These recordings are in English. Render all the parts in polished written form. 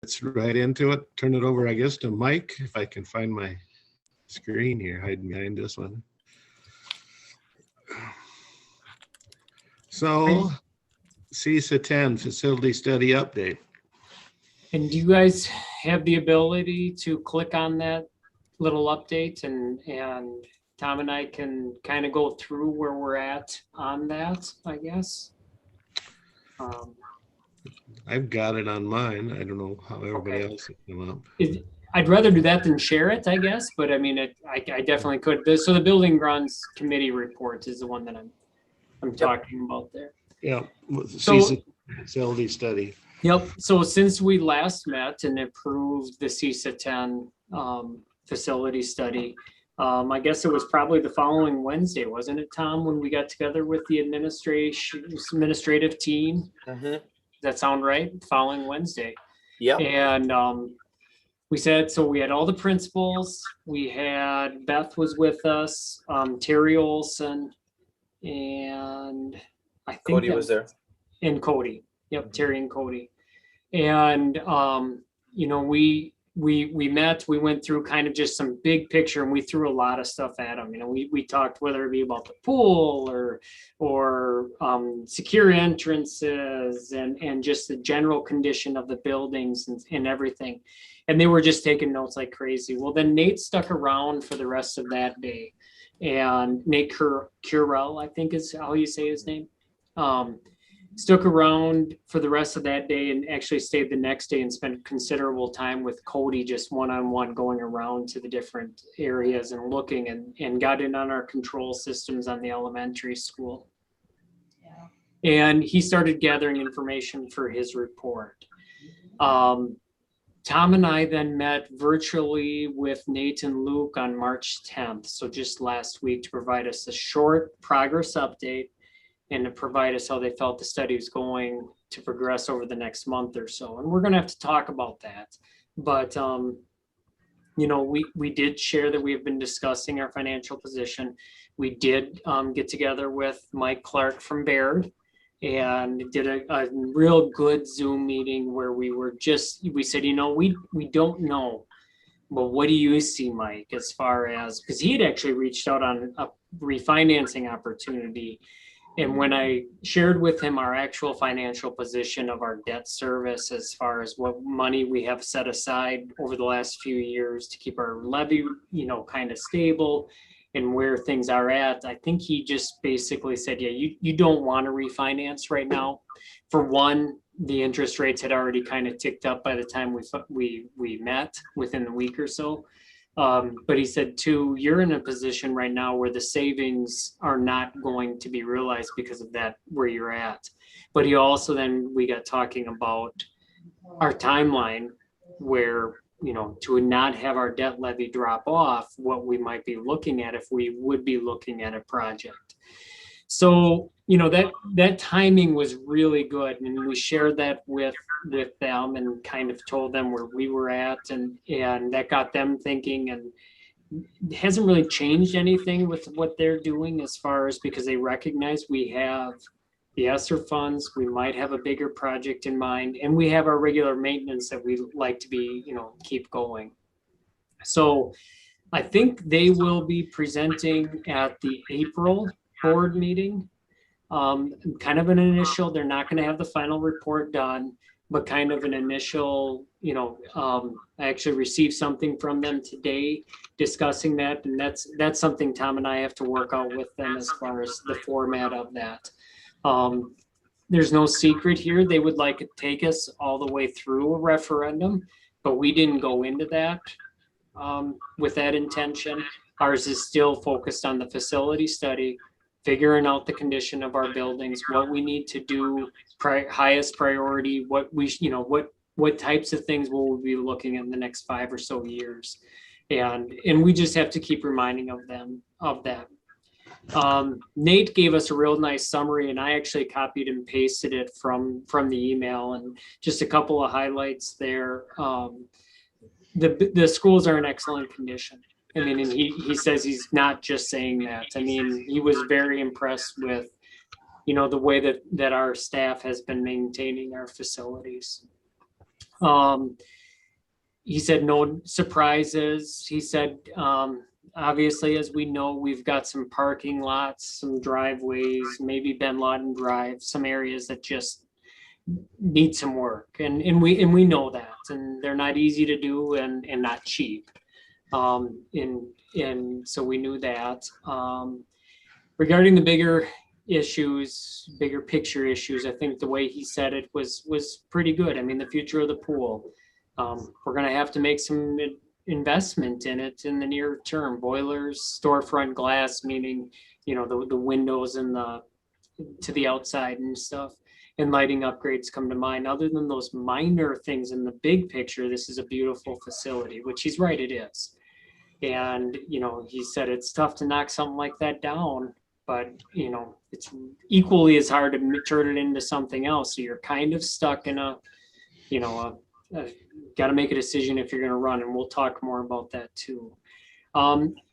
Let's right into it. Turn it over, I guess, to Mike, if I can find my screen here, hiding behind this one. So, CISA 10 facility study update. And do you guys have the ability to click on that little update and Tom and I can kind of go through where we're at on that, I guess? I've got it on mine. I don't know how everybody else has come up. I'd rather do that than share it, I guess, but I mean, I definitely could. So the Building Grounds Committee report is the one that I'm talking about there. Yeah, CISA facility study. Yep. So since we last met and approved the CISA 10 facility study, I guess it was probably the following Wednesday, wasn't it, Tom, when we got together with the administrative team? Mm-hmm. Does that sound right? Following Wednesday. Yeah. And we said, so we had all the principals. We had Beth was with us, Terry Olson, and I think Cody was there. And Cody. Yep, Terry and Cody. And we met, we went through kind of just some big picture, and we threw a lot of stuff at them. We talked whether it be about the pool or secure entrances and just the general condition of the buildings and everything. And they were just taking notes like crazy. Well, then Nate stuck around for the rest of that day. And Nate Curell, I think is how you say his name. Stuck around for the rest of that day and actually stayed the next day and spent considerable time with Cody, just one-on-one, going around to the different areas and looking and got in on our control systems on the elementary school. Yeah. And he started gathering information for his report. Tom and I then met virtually with Nate and Luke on March 10th. So just last week, to provide us a short progress update and to provide us how they felt the study was going to progress over the next month or so. And we're going to have to talk about that. But, we did share that we have been discussing our financial position. We did get together with Mike Clark from Baird and did a real good Zoom meeting where we said, we don't know. But what do you see, Mike, as far as, because he had actually reached out on a refinancing opportunity. And when I shared with him our actual financial position of our debt service, as far as what money we have set aside over the last few years to keep our levy, kind of stable and where things are at, I think he just basically said, yeah, you don't want to refinance right now. For one, the interest rates had already kind of ticked up by the time we met within the week or so. But he said, two, you're in a position right now where the savings are not going to be realized because of that, where you're at. But he also we got talking about our timeline where, to not have our debt levy drop off, what we might be looking at if we would be looking at a project. So, that timing was really good. And we shared that with them and kind of told them where we were at, and that got them thinking, and it hasn't really changed anything with what they're doing as far as, because they recognize we have the ESSER funds, we might have a bigger project in mind, and we have our regular maintenance that we like to be, keep going. So I think they will be presenting at the April board meeting. Kind of an initial, they're not going to have the final report done, but kind of an initial, I actually received something from them today discussing that. And that's something Tom and I have to work out with them as far as the format of that. There's no secret here. They would like to take us all the way through a referendum, but we didn't go into that with that intention. Ours is still focused on the facility study, figuring out the condition of our buildings, what we need to do, highest priority, what types of things will we be looking at in the next 5 or so years. And we just have to keep reminding them of that. Nate gave us a real nice summary, and I actually copied and pasted it from the email, and just a couple of highlights there. The schools are in excellent condition. I mean, and he says he's not just saying that. I mean, he was very impressed with, the way that our staff has been maintaining our facilities. He said no surprises. He said, obviously, as we know, we've got some parking lots, some driveways, maybe Ben Laden Drive, some areas that just need some work, and we know that, and they're not easy to do and not cheap. And so we knew that. Regarding the bigger issues, bigger picture issues, I think the way he said it was pretty good. I mean, the future of the pool. We're going to have to make some investment in it in the near term. Boilers, storefront glass, meaning, the windows and to the outside and stuff, and lighting upgrades come to mind. Other than those minor things in the big picture, this is a beautiful facility, which he's right, it is. And, he said it's tough to knock something like that down, but, it's equally as hard to turn it into something else. So you're kind of stuck in got to make a decision if you're going to run, and we'll talk more about that too.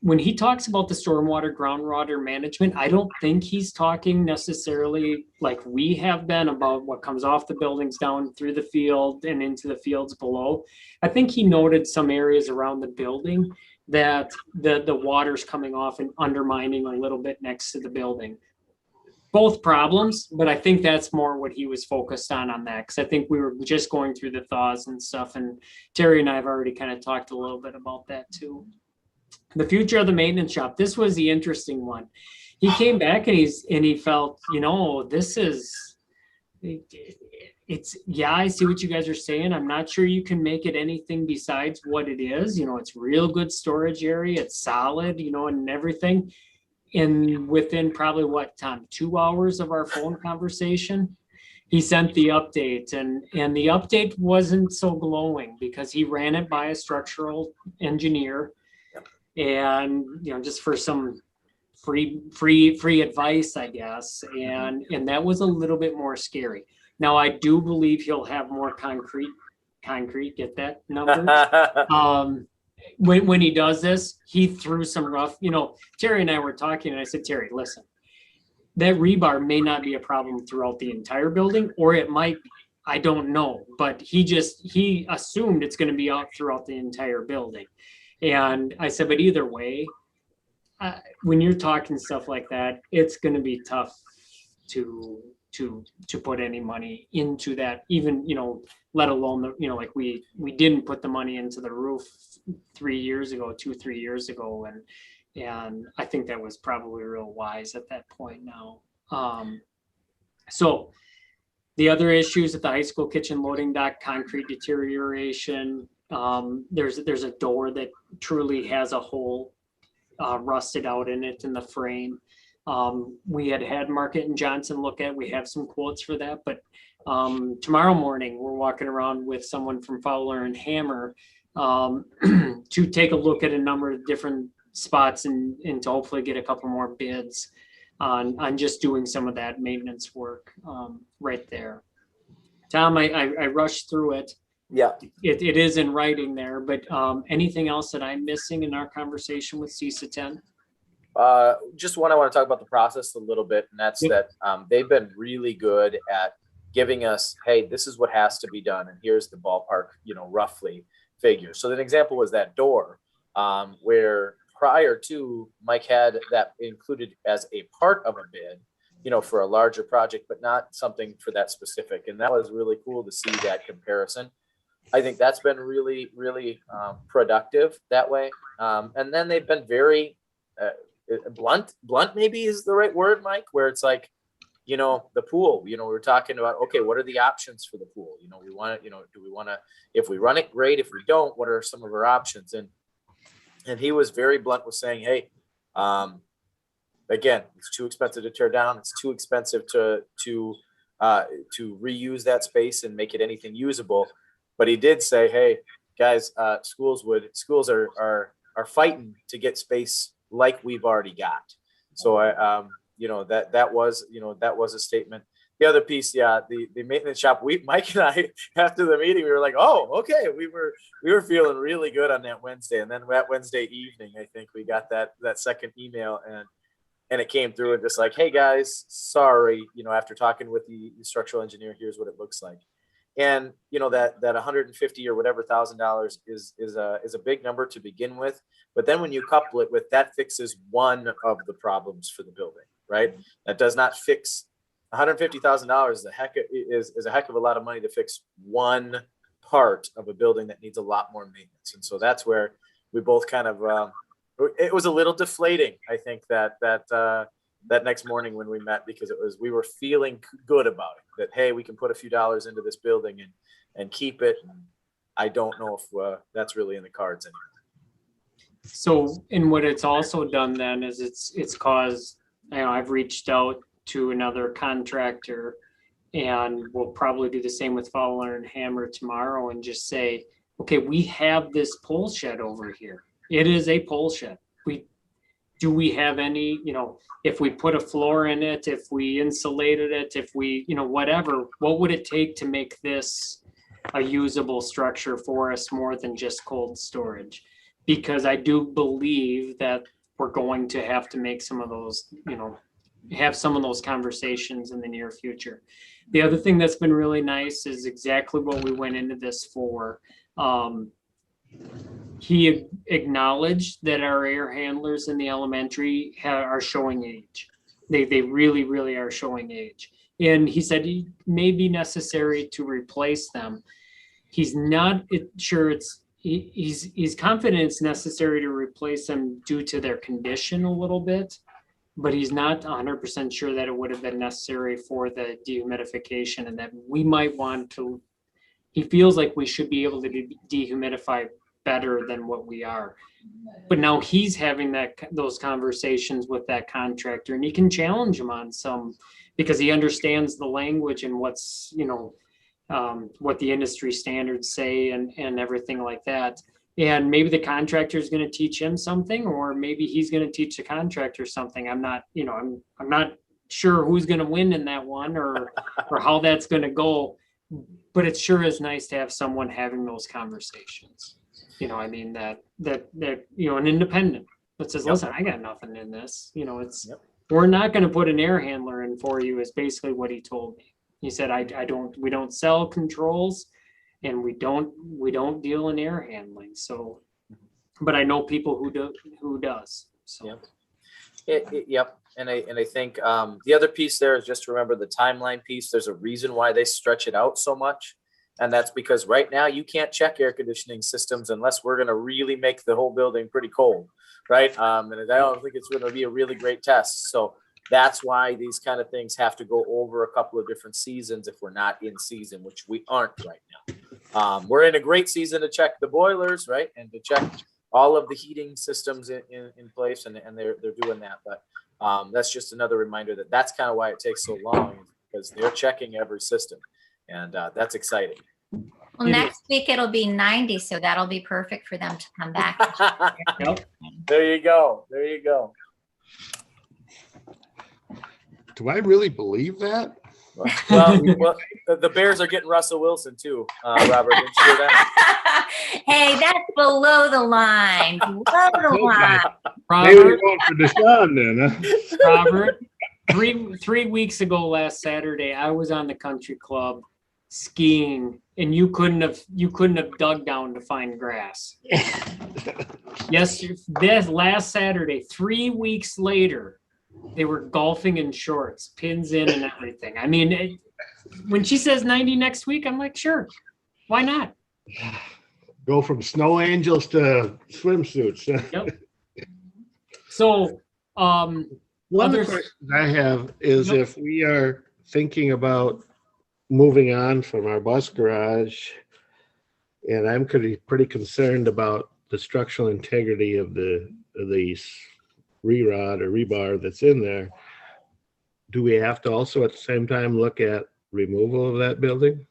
When he talks about the stormwater, groundwater management, I don't think he's talking necessarily like we have been about what comes off the buildings down through the field and into the fields below. I think he noted some areas around the building that the water's coming off and undermining a little bit next to the building. Both problems, but I think that's more what he was focused on that, because I think we were just going through the thaws and stuff, and Terry and I have already kind of talked a little bit about that too. The future of the maintenance shop, this was the interesting one. He came back and he felt, this is, yeah, I see what you guys are saying. I'm not sure you can make it anything besides what it is. It's real good storage area. It's solid, and everything. And within probably what, Tom, 2 hours of our phone conversation, he sent the update, and the update wasn't so glowing because he ran it by a structural engineer. And, just for some free advice, I guess. And that was a little bit more scary. Now, I do believe he'll have more concrete, get that number? When he does this, he threw some rough, Terry and I were talking, and I said, Terry, listen, that rebar may not be a problem throughout the entire building, or it might be. I don't know, but he assumed it's going to be out throughout the entire building. And I said, but either way, when you're talking stuff like that, it's going to be tough to put any money into that, even, let alone like we didn't put the money into the roof 3 years ago, 2-3 years ago. And I think that was probably real wise at that point now. So the other issues at the high school kitchen loading dock, concrete deterioration. There's a door that truly has a hole rusted out in it in the frame. We had Market and Johnson look at, we have some quotes for that, but tomorrow morning we're walking around with someone from Fowler and Hammer to take a look at a number of different spots and to hopefully get a couple more bids on just doing some of that maintenance work right there. Tom, I rushed through it. Yeah, it is in writing there, but anything else that I'm missing in our conversation with CISA 10? Just one, I want to talk about the process a little bit, and that's that they've been really good at giving us, hey, this is what has to be done, and here's the ballpark, roughly figure. So an example was that door, where prior to, Mike had that included as a part of a bid, for a larger project, but not something for that specific. And that was really cool to see that comparison. I think that's been really, really productive that way. And then they've been very blunt maybe is the right word, Mike, where it's like, the pool, we're talking about, okay, what are the options for the pool? We want to, do we want to, if we run it, great. If we don't, what are some of our options? And he was very blunt with saying, hey, again, it's too expensive to tear down. It's too expensive to reuse that space and make it anything usable. But he did say, hey, guys, schools are fighting to get space like we've already got. So that was a statement. The other piece, the maintenance shop, Mike and I, after the meeting, we were like, oh, okay. We were feeling really good on that Wednesday. And then that Wednesday evening, I think we got that second email and it came through and just like, hey guys, sorry, after talking with the structural engineer, here's what it looks like. And that 150 or whatever $1,000 is a big number to begin with. But then when you couple it with that, fixes one of the problems for the building, right? That does not fix $150,000 is a heck of a lot of money to fix one part of a building that needs a lot more maintenance. And so that's where we both kind of it was a little deflating, I think, that next morning when we met, because we were feeling good about it, that, hey, we can put a few dollars into this building and keep it. And I don't know if that's really in the cards anymore. So, and what it's also done then is it's caused, I've reached out to another contractor, and we'll probably do the same with Fowler and Hammer tomorrow, and just say, okay, we have this pole shed over here. It is a pole shed. Do we have any, if we put a floor in it, if we insulated it, if we, whatever, what would it take to make this a usable structure for us more than just cold storage? Because I do believe that we're going to have to make some of those, have some of those conversations in the near future. The other thing that's been really nice is exactly what we went into this for. He acknowledged that our air handlers in the elementary are showing age. They really, really are showing age. And he said it may be necessary to replace them. He's not sure he's confident it's necessary to replace them due to their condition a little bit, but he's not 100% sure that it would have been necessary for the dehumidification, and that we might want to, he feels like we should be able to dehumidify better than what we are. But now he's having those conversations with that contractor, and he can challenge him on some, because he understands the language and what's, what the industry standards say and everything like that. And maybe the contractor is going to teach him something, or maybe he's going to teach the contractor something. I'm not, I'm not sure who's going to win in that one, or how that's going to go. But it sure is nice to have someone having those conversations. That an independent that says, listen, I got nothing in this. We're not going to put an air handler in for you, is basically what he told me. He said, we don't sell controls, and we don't deal in air handling. So, but I know people who does. So. Yep. And I think the other piece there is just to remember the timeline piece. There's a reason why they stretch it out so much. And that's because right now you can't check air conditioning systems unless we're going to really make the whole building pretty cold, right? And I don't think it's going to be a really great test. So that's why these kind of things have to go over a couple of different seasons if we're not in season, which we aren't right now. We're in a great season to check the boilers, right? And to check all of the heating systems in place, and they're doing that. But that's just another reminder that's kind of why it takes so long, because they're checking every system. And that's exciting. Well, next week it'll be 90, so that'll be perfect for them to come back. Yep. There you go. There you go. Do I really believe that? Well, the Bears are getting Russell Wilson too, Robert. Didn't you hear that? Hey, that's below the line. Below the line. Maybe we're going for Deshaun then, huh? Robert, three weeks ago last Saturday, I was on the country club skiing, and you couldn't have dug down to find grass. Yes, this last Saturday, 3 weeks later, they were golfing in shorts, pins in and everything. I mean, when she says 90 next week, I'm like, sure, why not? Go from snow angels to swimsuits. Yep. So, one of the questions I have is, if we are thinking about moving on from our bus garage, and I'm pretty concerned about the structural integrity of the re-rod or rebar that's in there, do we have to also at the same time look at removal of that building?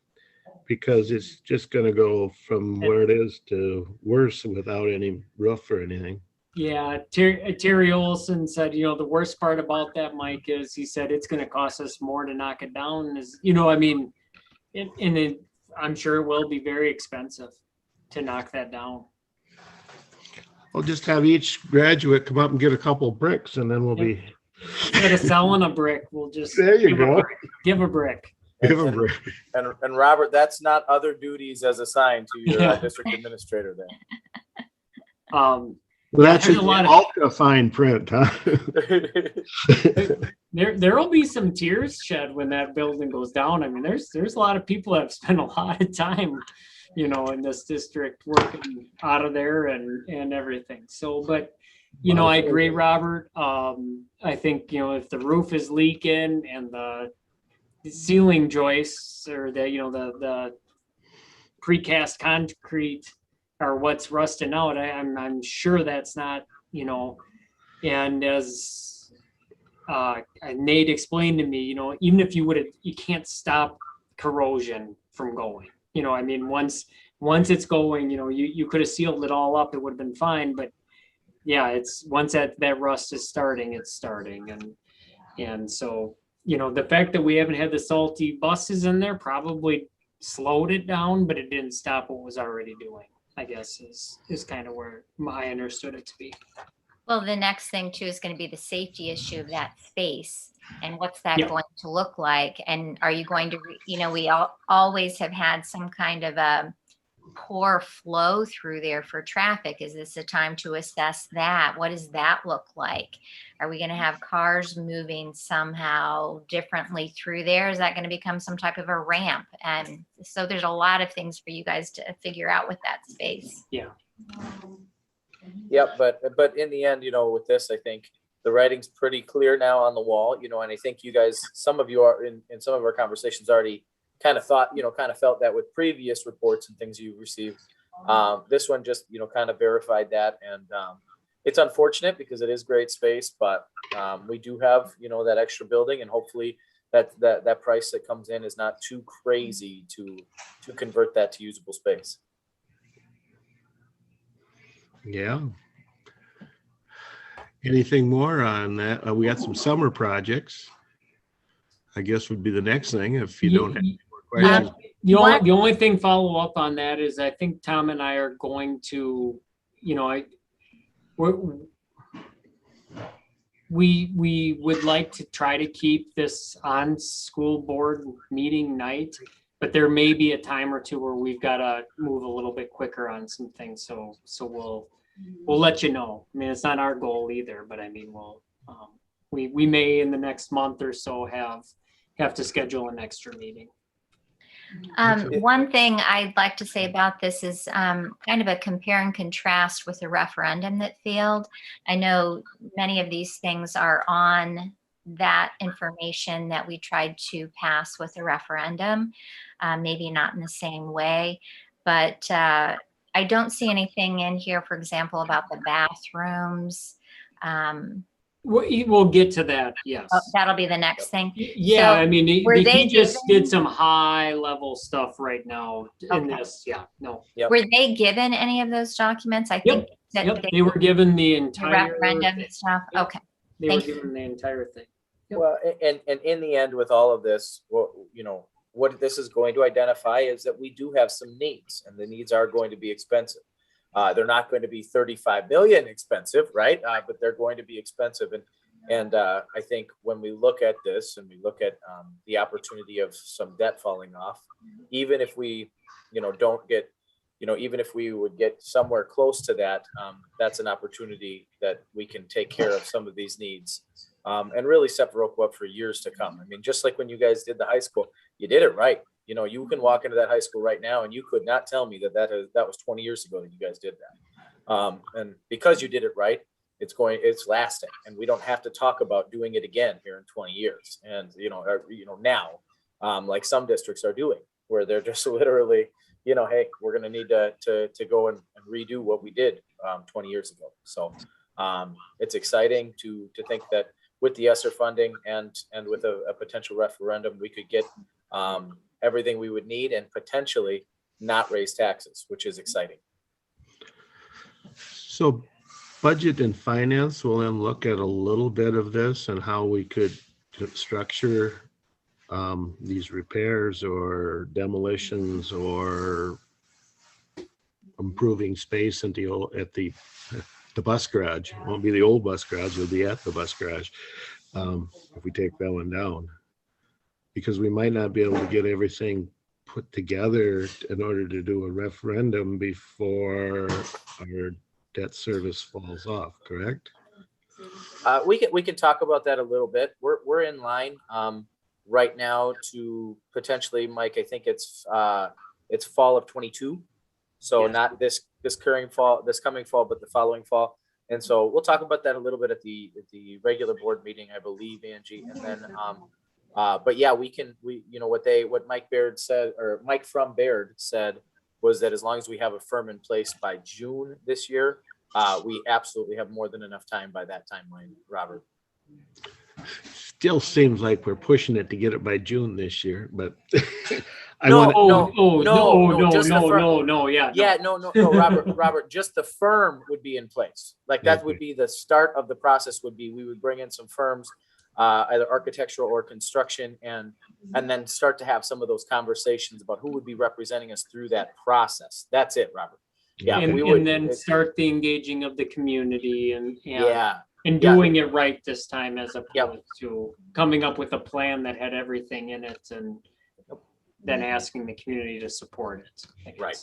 Because it's just going to go from where it is to worse without any roof or anything. Yeah, Terry Olson said, the worst part about that, Mike, is he said it's going to cost us more to knock it down. I'm sure it will be very expensive to knock that down. We'll just have each graduate come up and get a couple of bricks, and then we'll be. Instead of selling a brick, we'll just there you go. Give a brick. Give 'em a break. And Robert, that's not other duties as assigned to your Yeah. district administrator then. Well, that's there's in a the lot of- ultra fine print, huh? There'll be some tears shed when that building goes down. I mean, there's a lot of people that have spent a lot of time, in this district working out of there and everything. So, but, I agree, Robert. I think, if the roof is leaking and the ceiling joists or the precast concrete are what's rusting out, I'm sure that's not, and as Nate explained to me, even if you can't stop corrosion from going. I mean, once it's going, you could have sealed it all up, it would have been fine. But yeah, it's once that rust is starting, it's starting. And so, the fact that we haven't had the salty buses in there probably slowed it down, but it didn't stop what was already doing, I guess is kind of where I understood it to be. Well, the next thing too is going to be the safety issue of that space and what's that Yeah. going to look like? And are you going to, we always have had some kind of a poor flow through there for traffic. Is this a time to assess that? What does that look like? Are we going to have cars moving somehow differently through there? Is that going to become some type of a ramp? And so there's a lot of things for you guys to figure out with that space. Yeah. Yep, but in the end, with this, I think the writing's pretty clear now on the wall, and I think you guys, some of you are in some of our conversations already kind of felt that with previous reports and things you've received. This one just, kind of verified that. And it's unfortunate because it is great space, but we do have, that extra building, and hopefully that price that comes in is not too crazy to convert that to usable space. Yeah. Anything more on that? We got some summer projects, I guess would be the next thing if you don't have any more questions. The only thing follow up on that is I think Tom and I are going to, we would like to try to keep this on school board meeting night, but there may be a time or two where we've got to move a little bit quicker on some things. So we'll let you know. I mean, it's not our goal either, but I mean, we may in the next month or so have to schedule an extra meeting. One thing I'd like to say about this is kind of a compare and contrast with the referendum that failed. I know many of these things are on that information that we tried to pass with the referendum, maybe not in the same way, but I don't see anything in here, for example, about the bathrooms. We'll get to that. Yes. That'll be the next thing. Yeah. So, I mean, were he they just given- did some high level stuff right now in Okay. this. Yeah. No. Yep. Were they given any of those documents? I think that Yep. They were given the the entire referendum thing. stuff. Yep. Okay. They were Thank you. given the entire thing. Yep. Well, and in the end, with all of this, what this is going to identify is that we do have some needs, and the needs are going to be expensive. They're not going to be 35 million expensive, right? But they're going to be expensive. And I think when we look at this and we look at the opportunity of some debt falling off, even if we, don't get, even if we would get somewhere close to that, that's an opportunity that we can take care of some of these needs and really set Viroqua up for years to come. I mean, just like when you guys did the high school, you did it right. You can walk into that high school right now and you could not tell me that was 20 years ago that you guys did that. And because you did it right, it's lasting, and we don't have to talk about doing it again here in 20 years. And, now, like some districts are doing, where they're just literally, hey, we're going to need to go and redo what we did 20 years ago. So it's exciting to think that with the ESSER funding and with a potential referendum, we could get everything we would need and potentially not raise taxes, which is exciting. So budget and finance will then look at a little bit of this and how we could structure these repairs or demolitions or improving space at the bus garage. It won't be the old bus garage, it'll be at the bus garage if we take that one down. because we might not be able to get everything put together in order to do a referendum before our debt service falls off, correct? We can talk about that a little bit. We're in line right now to potentially, Mike, I think it's fall of 22. So Yes. not this coming fall, but the following fall. And so we'll talk about that a little bit at the regular board meeting, I believe, Angie. And then but yeah, what Mike Baird said, or Mike from Baird said, was that as long as we have a firm in place by June this year, we absolutely have more than enough time by that timeline, Robert. Still seems like we're pushing it to get it by June this year, but No, Robert, just the firm would be in place. Like that would be the start of the process. We would bring in some firms, either architectural or construction, and then start to have some of those conversations about who would be representing us through that process. That's it, Robert. Yeah, and then start the engaging of the community and yeah. doing it right this time, as opposed to coming up with a plan that had everything in it and then asking the community to support it. I guess. Right.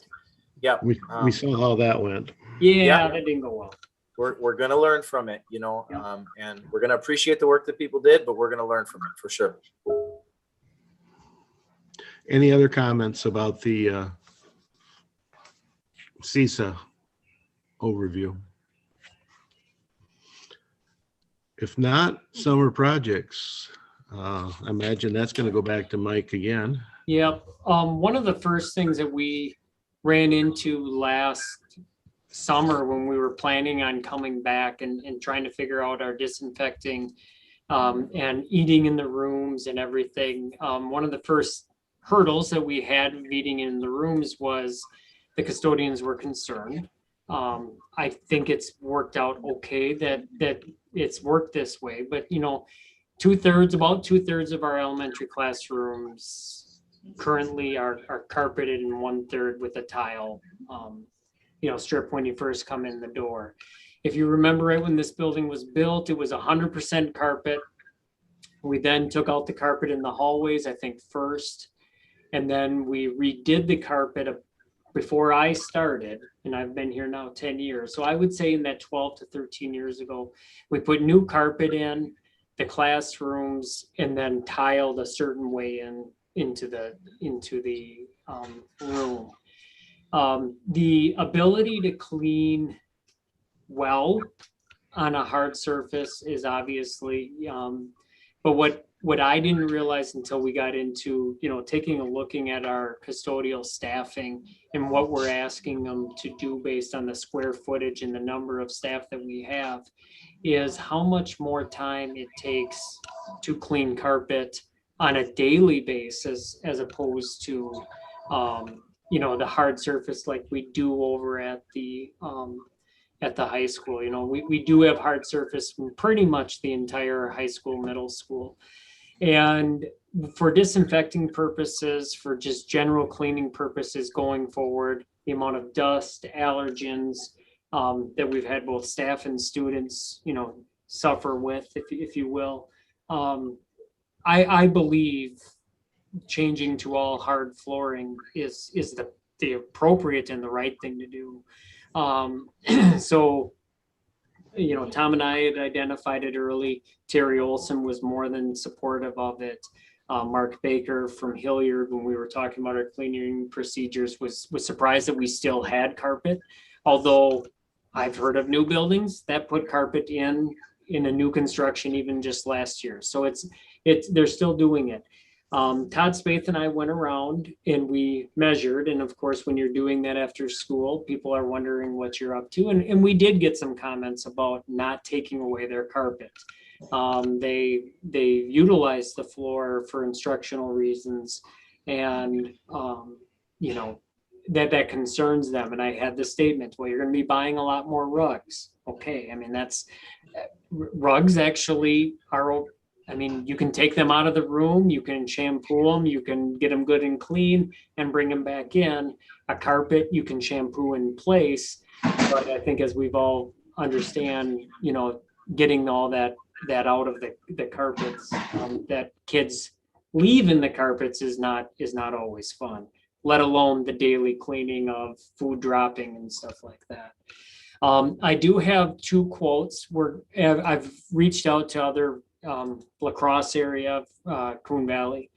Yeah. We saw how that went. Yeah, that didn't go well. We're going to learn from it, and we're going to appreciate the work that people did, but we're going to learn from it for sure. Any other comments about the CISA overview? If not, summer projects. I imagine that's going to go back to Mike again. Yep. One of the first things that we ran into last summer when we were planning on coming back and trying to figure out our disinfecting and eating in the rooms and everything. One of the first hurdles that we had of eating in the rooms was the custodians were concerned. I think it's worked out okay that it's worked this way, but about 2/3 of our elementary classrooms currently are carpeted, and 1/3 with a tile strip when you first come in the door. If you remember, right when this building was built, it was 100% carpet. We then took out the carpet in the hallways, I think first, and then we redid the carpet before I started, and I've been here now 10 years. So I would say in that 12 to 13 years ago, we put new carpet in the classrooms and then tiled a certain way into the room. The ability to clean well on a hard surface is obviously, but what I didn't realize until we got into, looking at our custodial staffing and what we're asking them to do based on the square footage and the number of staff that we have, is how much more time it takes to clean carpet on a daily basis, as opposed to, the hard surface like we do over at the high school. We do have hard surface from pretty much the entire high school, middle school. And for disinfecting purposes, for just general cleaning purposes going forward, the amount of dust, allergens that we've had both staff and students, suffer with, if you will, I believe changing to all hard flooring is the appropriate and the right thing to do. So, Tom and I had identified it early. Terry Olson was more than supportive of it. Mark Baker from Hilliard, when we were talking about our cleaning procedures, was surprised that we still had carpet. Although I've heard of new buildings that put carpet in a new construction even just last year. So they're still doing it. Todd Spaeth and I went around and we measured. And of course, when you're doing that after school, people are wondering what you're up to. And we did get some comments about not taking away their carpet. They utilized the floor for instructional reasons, and that concerns them. And I had the statement, well, you're going to be buying a lot more rugs. Okay. I mean, rugs actually are, you can take them out of the room, you can shampoo them, you can get them good and clean and bring them back in. A carpet, you can shampoo in place. But I think as we've all understand, getting all that out of the carpets that kids leaving the carpets is not always fun, let alone the daily cleaning of food dropping and stuff like that. I do have 2 quotes where I've reached out to other La Crosse area, Coon Valley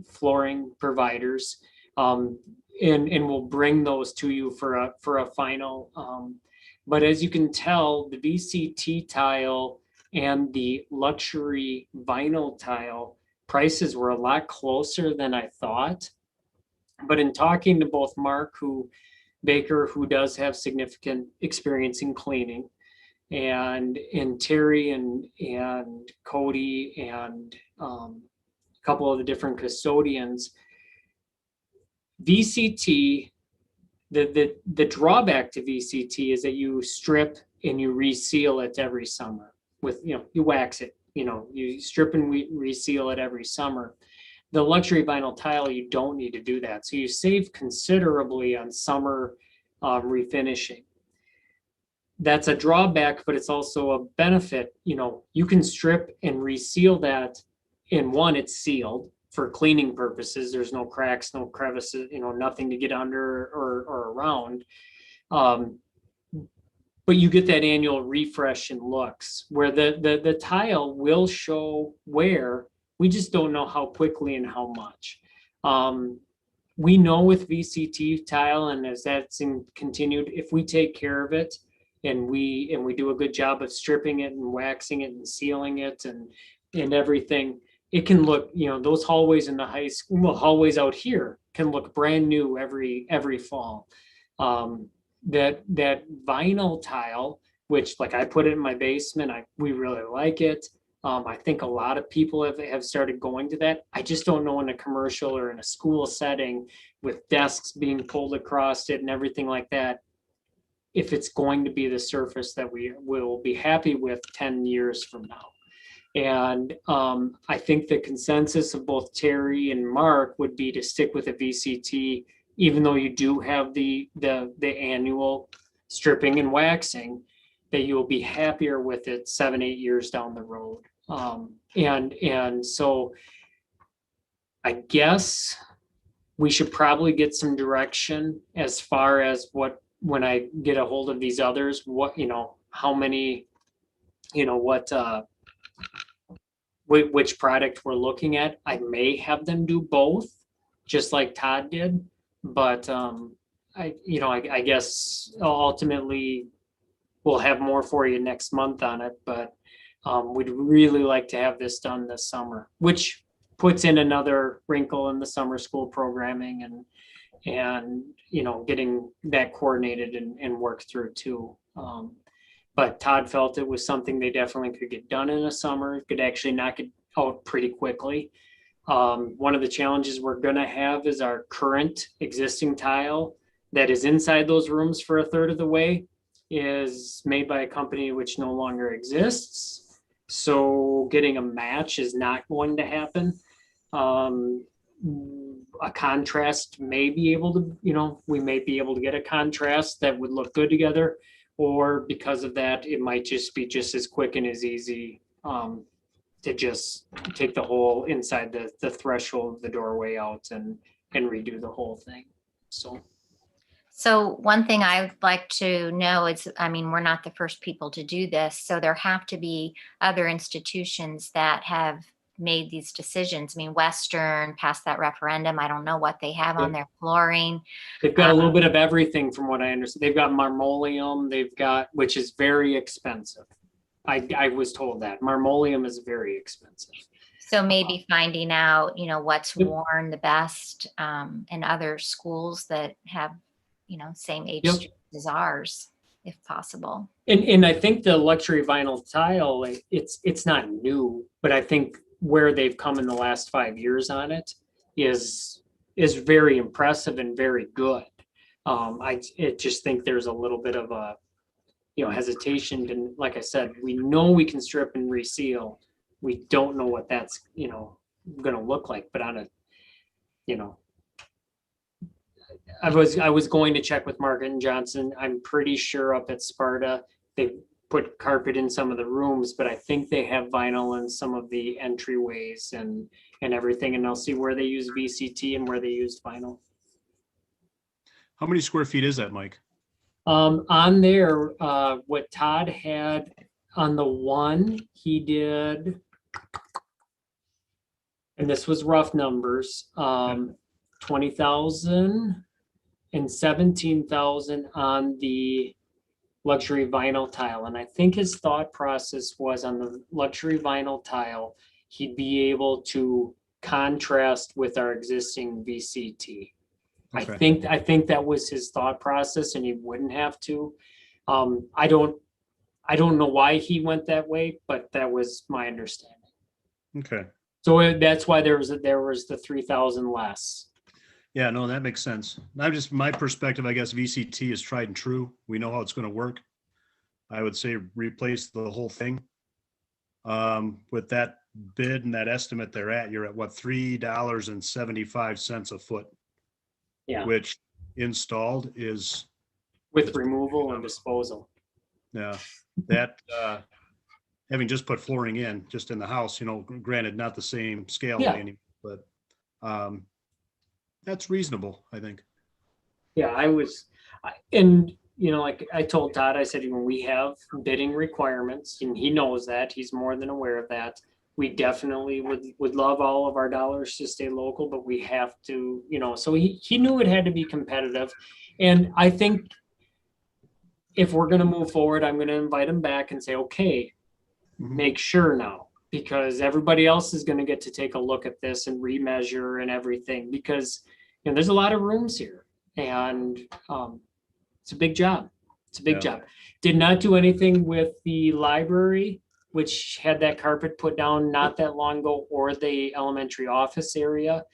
flooring providers, and we'll bring those to you for a final. But as you can tell, the VCT tile and the luxury vinyl tile prices were a lot closer than I thought. But in talking to both Mark Baker, who does have significant experience in cleaning, and Terry and Cody and a couple of the different custodians, VCT, the drawback to VCT is that you strip and you reseal it every summer with, you wax it, you strip and reseal it every summer. The luxury vinyl tile, you don't need to do that. So you save considerably on summer refinishing. That's a drawback, but it's also a benefit. You can strip and reseal that. In one, it's sealed for cleaning purposes. There's no cracks, no crevices, nothing to get under or around. But you get that annual refresh in looks where the tile will show wear. We just don't know how quickly and how much. We know with VCT tile, and as that's continued, if we take care of it and we do a good job of stripping it and waxing it and sealing it and everything, it can look, those hallways in the high school, hallways out here can look brand new every fall. That vinyl tile, which like I put it in my basement, we really like it. I think a lot of people have started going to that. I just don't know in a commercial or in a school setting with desks being pulled across it and everything like that, if it's going to be the surface that we will be happy with 10 years from now. And I think the consensus of both Terry and Mark would be to stick with a VCT, even though you do have the annual stripping and waxing, that you will be happier with it 7-8 years down the road. And so I guess we should probably get some direction as far as when I get a hold of these others, how many, which product we're looking at. I may have them do both, just like Todd did, but I guess ultimately we'll have more for you next month on it, but we'd really like to have this done this summer, which puts in another wrinkle in the summer school programming and getting that coordinated and worked through too. But Todd felt it was something they definitely could get done in the summer, could actually knock it out pretty quickly. One of the challenges we're gonna have is our current existing tile that is inside those rooms for a third of the way is made by a company which no longer exists. So getting a match is not going to happen. A contrast may be able to, we may be able to get a contrast that would look good together, or because of that, it might just be just as quick and as easy to just take the whole inside the threshold of the doorway out and redo the whole thing. So one thing I would like to know is, we're not the first people to do this. So there have to be other institutions that have made these decisions. Western passed that referendum. I don't know what they have on their flooring. They've got a little bit of everything from what I understand. They've got marmoleum, which is very expensive. I was told that marmoleum is very expensive. So maybe finding out, what's worn the best in other schools that have, same age as ours, if possible. And I think the luxury vinyl tile, it's not new, but I think where they've come in the last 5 years on it is very impressive and very good. I just think there's a little bit of a, hesitation. And like I said, we know we can strip and reseal. We don't know what that's, going to look like, but on a, I was going to check with Mark and Johnson. I'm pretty sure up at Sparta, they put carpet in some of the rooms, but I think they have vinyl in some of the entryways and and everything, and I'll see where they use VCT and where they used vinyl. How many square feet is that, Mike? On there, what Todd had on the one, he did, and this was rough numbers, 20,000 and 17,000 on the luxury vinyl tile. And I think his thought process was on the luxury vinyl tile, he'd be able to contrast with our existing VCT. Okay. I think that was his thought process, and he wouldn't have to. I don't know why he went that way, but that was my understanding. Okay. So that's why there was the 3,000 less. Yeah, no, that makes sense. Not just my perspective, I guess VCT is tried and true. We know how it's going to work. I would say replace the whole thing. With that bid and that estimate they're at, you're at what, $3.75 a foot, Yeah, which installed is, with removal and disposal. yeah, that, having just put flooring in, just in the house, granted, not the same scale, Yeah. anymore, but, that's reasonable, I think. Yeah, like I told Todd, I said, when we have bidding requirements, and he knows that, he's more than aware of that. We definitely would love all of our dollars to stay local, but we have to, so he knew it had to be competitive. And I think if we're going to move forward, I'm going to invite him back and say, okay, make sure now, because everybody else is going to get to take a look at this and remeasure and everything, because there's a lot of rooms here, and it's a big job. It's a big job. Did not do anything with the library, which had that carpet put down not that long ago, or the elementary office area.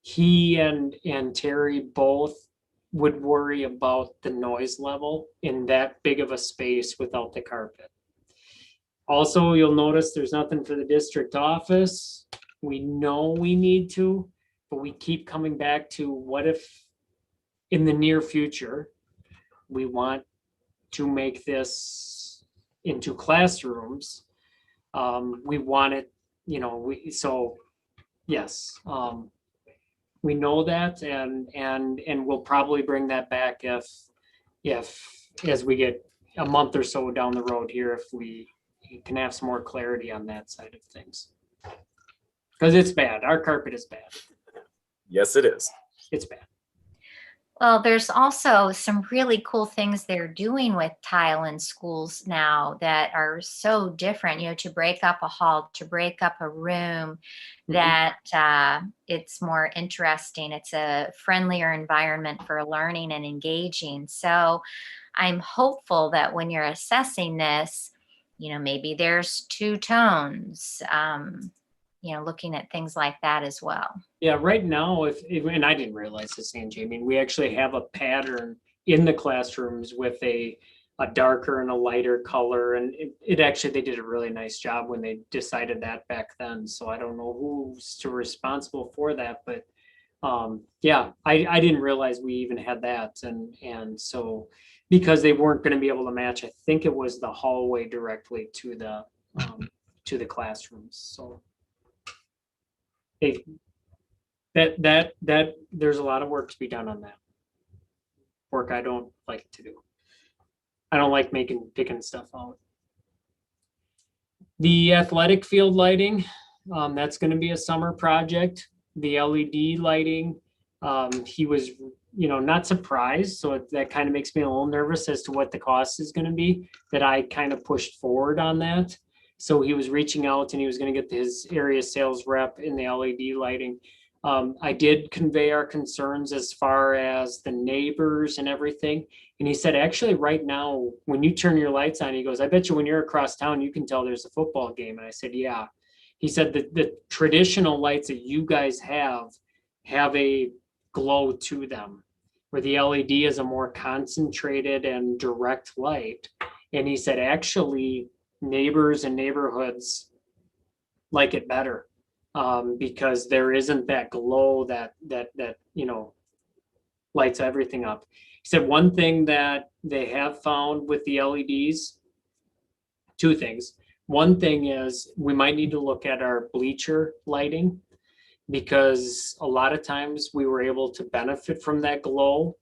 He and Terry both would worry about the noise level in that big of a space without the carpet. Also, you'll notice there's nothing for the district office. We know we need to, but we keep coming back to, what if in the near future, we want to make this into classrooms? We want it, yes, we know that, and we'll probably bring that back if as we get a month or so down the road here, if we can have some more clarity on that side of things. Because it's bad. Our carpet is bad. Yes, it is. It's bad. Well, there's also some really cool things they're doing with tile in schools now that are so different, to break up a hall, to break up a room, that it's more interesting. It's a friendlier environment for learning and engaging. So I'm hopeful that when you're assessing this, maybe there's two tones, looking at things like that as well. Yeah, right now, and I didn't realize this, Angie, we actually have a pattern in the classrooms with a darker and a lighter color, and it actually, they did a really nice job when they decided that back then. So I don't know who's responsible for that, but yeah, I didn't realize we even had that, and so because they weren't going to be able to match, I think it was the hallway directly to the classrooms. So that there's a lot of work to be done on that. Work I don't like to do. I don't like picking stuff out. The athletic field lighting, that's going to be a summer project. The LED lighting, he was, not surprised. So that kind of makes me a little nervous as to what the cost is going to be, that I kind of pushed forward on that. So he was reaching out and he was going to get his area sales rep in the LED lighting. I did convey our concerns as far as the neighbors and everything. And he said, actually, right now, when you turn your lights on, he goes, I bet you when you're across town, you can tell there's a football game. And I said, yeah. He said that the traditional lights that you guys have a glow to them, where the LED is a more concentrated and direct light. And he said, actually, neighbors and neighborhoods like it better. Because there isn't that glow that lights everything up. He said one thing that they have found with the LEDs, two things. One thing is we might need to look at our bleacher lighting, because a lot of times we were able to benefit from that glow.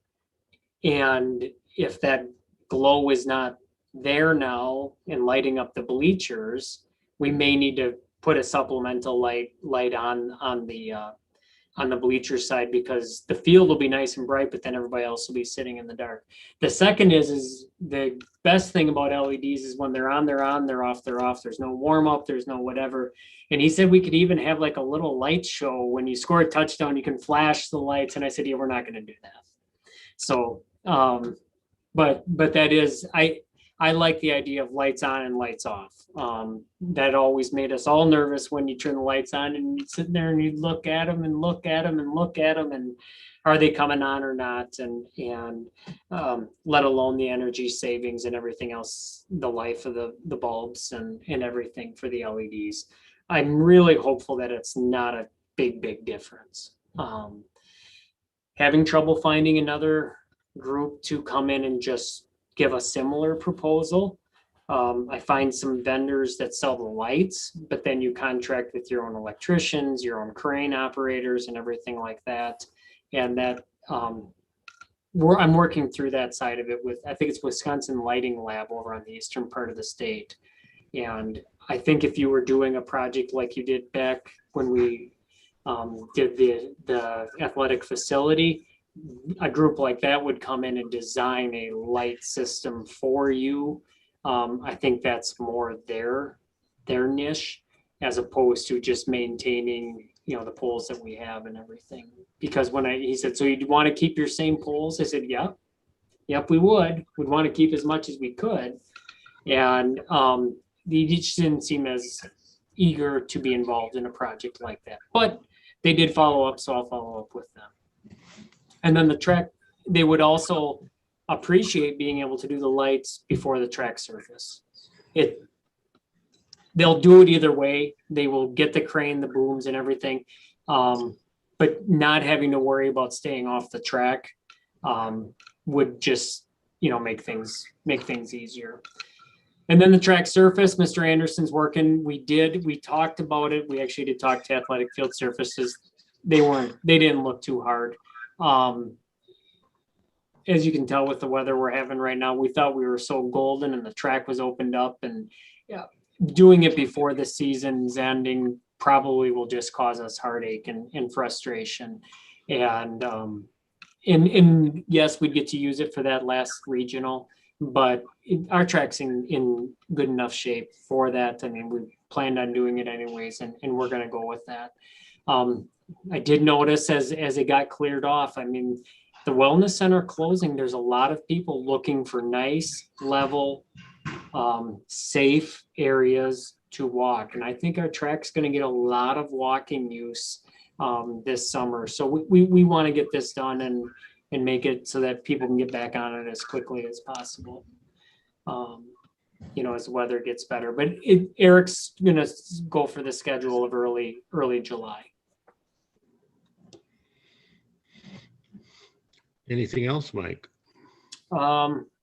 And if that glow is not there now and lighting up the bleachers, we may need to put a supplemental light on the bleacher side, because the field will be nice and bright, but then everybody else will be sitting in the dark. The second is the best thing about LEDs is when they're on, they're on, they're off, they're off. There's no warm up, there's no whatever. And he said we could even have like a little light show. When you score a touchdown, you can flash the lights. And I said, yeah, we're not going to do that. So, but that is, I like the idea of lights on and lights off. That always made us all nervous when you turn the lights on and you sit there and you look at them and look at them and look at them, and are they coming on or not? And let alone the energy savings and everything else, the life of the bulbs and everything for the LEDs. I'm really hopeful that it's not a big difference. Having trouble finding another group to come in and just give a similar proposal. I find some vendors that sell the lights, but then you contract with your own electricians, your own crane operators and everything like that. And that I'm working through that side of it with, I think it's Wisconsin Lighting Lab over on the eastern part of the state. And I think if you were doing a project like you did back when we did the athletic facility, a group like that would come in and design a light system for you. I think that's more their niche, as opposed to just maintaining, the poles that we have and everything. Because he said, so you'd want to keep your same poles? I said, yep, we would. We'd want to keep as much as we could. And they just didn't seem as eager to be involved in a project like that. But they did follow up, so I'll follow up with them. And then the track, they would also appreciate being able to do the lights before the track surface. They'll do it either way. They will get the crane, the booms and everything, but not having to worry about staying off the track would just, make things easier. And then the track surface, Mr. Anderson's working. We talked about it. We actually did talk to athletic field surfaces. They didn't look too hard. As you can tell with the weather we're having right now, we thought we were so golden and the track was opened up, and doing it before the season's ending probably will just cause us heartache and frustration. And yes, we'd get to use it for that last regional, but our track's in good enough shape for that. I mean, we planned on doing it anyways, and we're going to go with that. I did notice as it got cleared off, I mean, the wellness center closing, there's a lot of people looking for nice, level, safe areas to walk. And I think our track's going to get a lot of walking use this summer. So we want to get this done and make it so that people can get back on it as quickly as possible. As the weather gets better. But Eric's going to go for the schedule of early July. Anything else, Mike?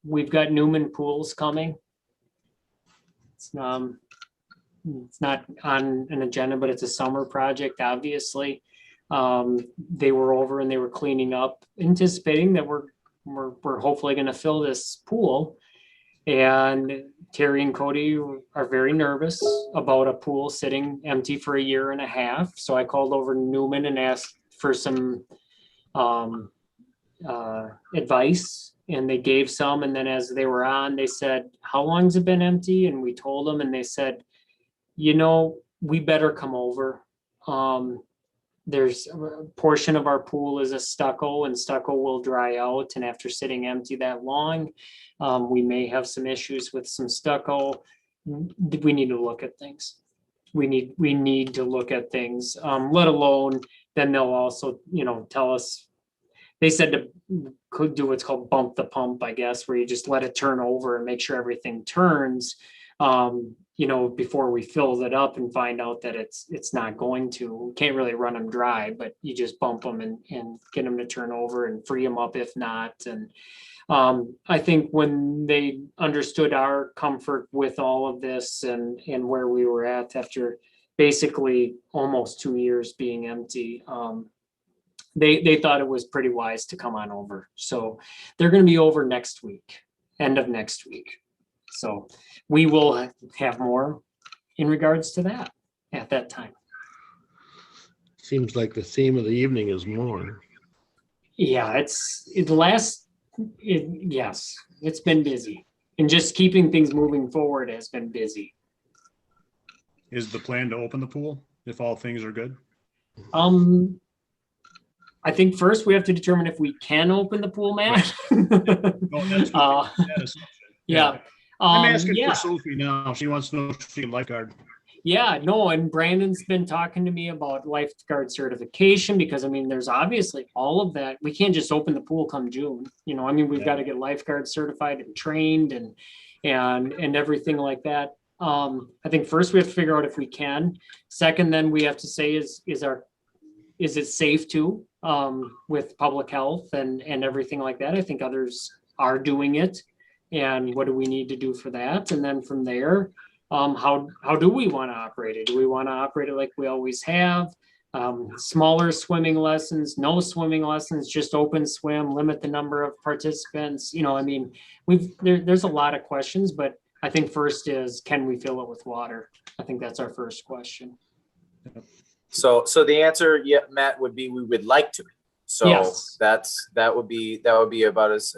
We've got Newman Pools coming. It's not on an agenda, but it's a summer project, obviously. They were over and they were cleaning up, anticipating that we're hopefully going to fill this pool. And Terry and Cody are very nervous about a pool sitting empty for a year and a half. So I called over Newman and asked for some advice, and they gave some. And then as they were on, they said, how long's it been empty? And we told them, and they said, we better come over. There's a portion of our pool is a stucco, and stucco will dry out. And after sitting empty that long, we may have some issues with some stucco. We need to look at things. We need to look at things, let alone then they'll also, tell us. They said could do what's called bump the pump, I guess, where you just let it turn over and make sure everything turns, before we fill it up and find out that it's not going to. We can't really run them dry, but you just bump them and get them to turn over and free them up if not. And I think when they understood our comfort with all of this and where we were at after basically almost 2 years being empty. They thought it was pretty wise to come on over. So they're going to be over next week, end of next week. So we will have more in regards to that at that time. Seems like the theme of the evening is more. Yeah, yes, it's been busy, and just keeping things moving forward has been busy. Is the plan to open the pool if all things are good? I think first we have to determine if we can open the pool, Matt. No, that's what that assumption. Yeah. I'm asking yeah. for Sophie now. She wants to know if she can lifeguard. Yeah, no, and Brandon's been talking to me about lifeguard certification, because I mean, there's obviously all of that. We can't just open the pool come June. You know, I mean, we've got to get lifeguard certified and trained and everything like that. I think first we have to figure out if we can. Second, then we have to say is it safe to, with public health and everything like that. I think others are doing it, and what do we need to do for that? And then from there, how do we want to operate it? Do we want to operate it like we always have? Smaller swimming lessons, no swimming lessons, just open swim, limit the number of participants. You know, I mean, there's a lot of questions, but I think first is, can we fill it with water? I think that's our first question. So the answer, yeah, Matt, would be we would like to. So yes. that would be about as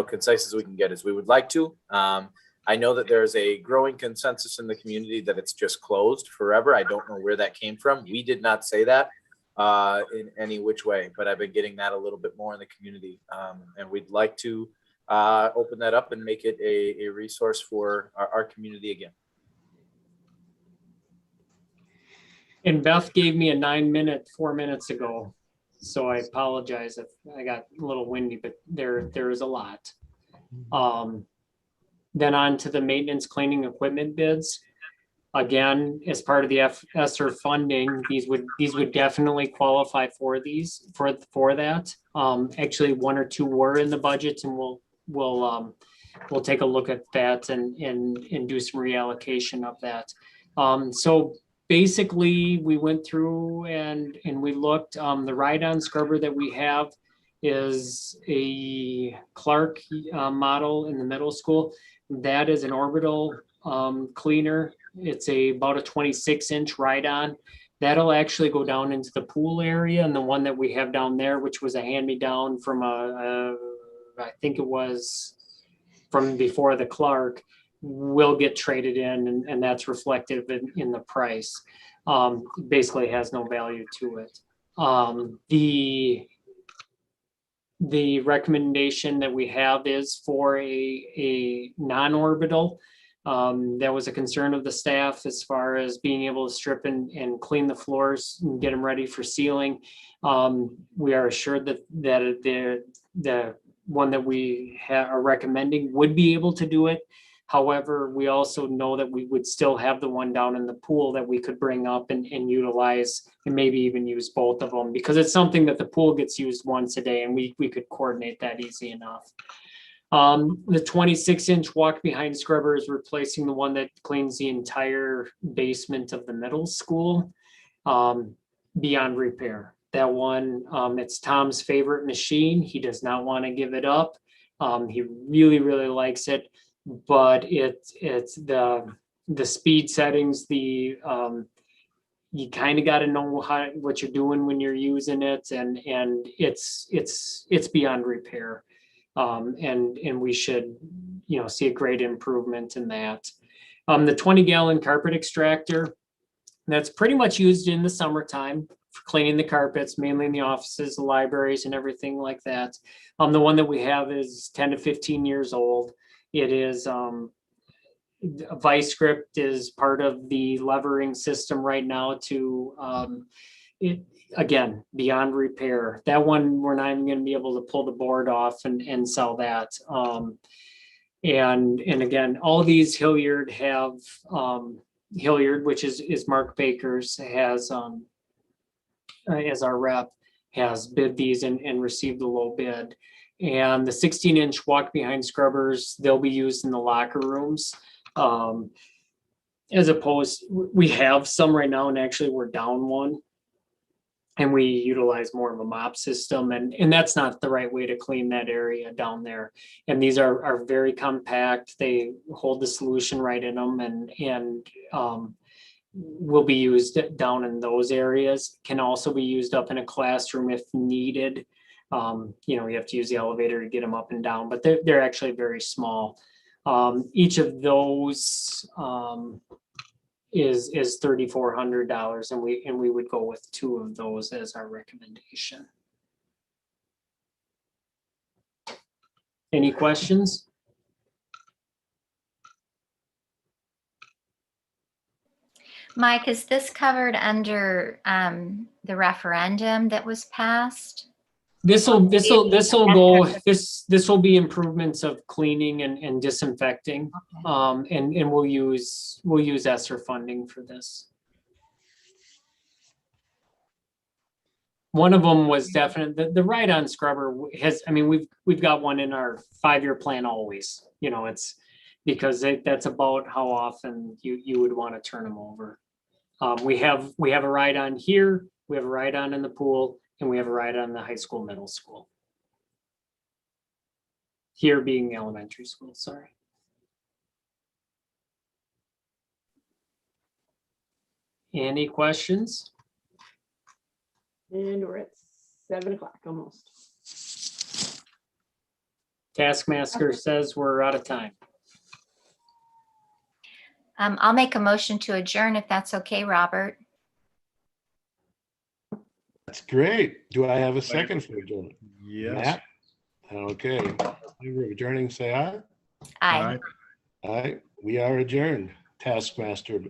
concise as we can get. Is we would like to. I know that there's a growing consensus in the community that it's just closed forever. I don't know where that came from. We did not say that in any which way, but I've been getting that a little bit more in the community, and we'd like to open that up and make it a resource for our community again. And Beth gave me a 9-minute 4 minutes ago, so I apologize if I got a little windy, but there is a lot. Then on to the maintenance cleaning equipment bids. Again, as part of the ESSER funding, these would definitely qualify for that. Actually, 1 or 2 were in the budget, and we'll take a look at that and do some reallocation of that. So basically, we went through and we looked. The ride-on scrubber that we have is a Clark model in the middle school. That is an orbital cleaner. It's about a 26-inch ride-on. That'll actually go down into the pool area, and the one that we have down there, which was a hand-me-down from I think it was from before the Clark, will get traded in, and that's reflective in the price. Basically has no value to it. The recommendation that we have is for a non-orbital. That was a concern of the staff as far as being able to strip and clean the floors and get them ready for sealing. We are assured that the one that we are recommending would be able to do it. However, we also know that we would still have the one down in the pool that we could bring up and utilize, and maybe even use both of them, because it's something that the pool gets used once a day, and we could coordinate that easy enough. The 26-inch walk behind scrubber is replacing the one that cleans the entire basement of the middle school, beyond repair. That one, it's Tom's favorite machine. He does not want to give it up. He really, really likes it. But it's the speed settings, you kind of got to know what you're doing when you're using it, and it's beyond repair, and we should see a great improvement in that. The 20-gallon carpet extractor, that's pretty much used in the summertime for cleaning the carpets, mainly in the offices, the libraries, and everything like that. The one that we have is 10 to 15 years old. It is vice grip is part of the levering system right now to it, again, beyond repair. That one, we're not even going to be able to pull the board off and sell that. And again, all these Hilliard have Hilliard, which is Mark Baker's, has as our rep, has bid these and received the low bid. And the 16-inch walk behind scrubbers, they'll be used in the locker rooms. as opposed, we have some right now, and actually we're down one. And we utilize more of a mop system, and that's not the right way to clean that area down there. And these are very compact. They hold the solution right in them, and will be used down in those areas. Can also be used up in a classroom if needed. You know, you have to use the elevator to get them up and down, but they're actually very small. Each of those is $3,400, and we would go with 2 of those as our recommendation. Any questions? Mike, is this covered under the referendum that was passed? This will go, this will be improvements of cleaning and disinfecting. Okay. And we'll use ESSER funding for this. One of them was definite, the ride-on scrubber has, I mean, we've got one in our 5-year plan always, you know, it's because that's about how often you would want to turn them over. We have a ride-on here, we have a ride-on in the pool, and we have a ride-on in the high school, middle school. Here being elementary school, sorry. Any questions? And we're at 7 o'clock almost. Taskmaster says we're out of time. I'll make a motion to adjourn if that's okay, Robert. That's great. Do I have a second for adjournment? Yes. Matt? Okay. We're adjourning, say aye. Aye. Aye. We are adjourned. Taskmaster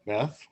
Beth.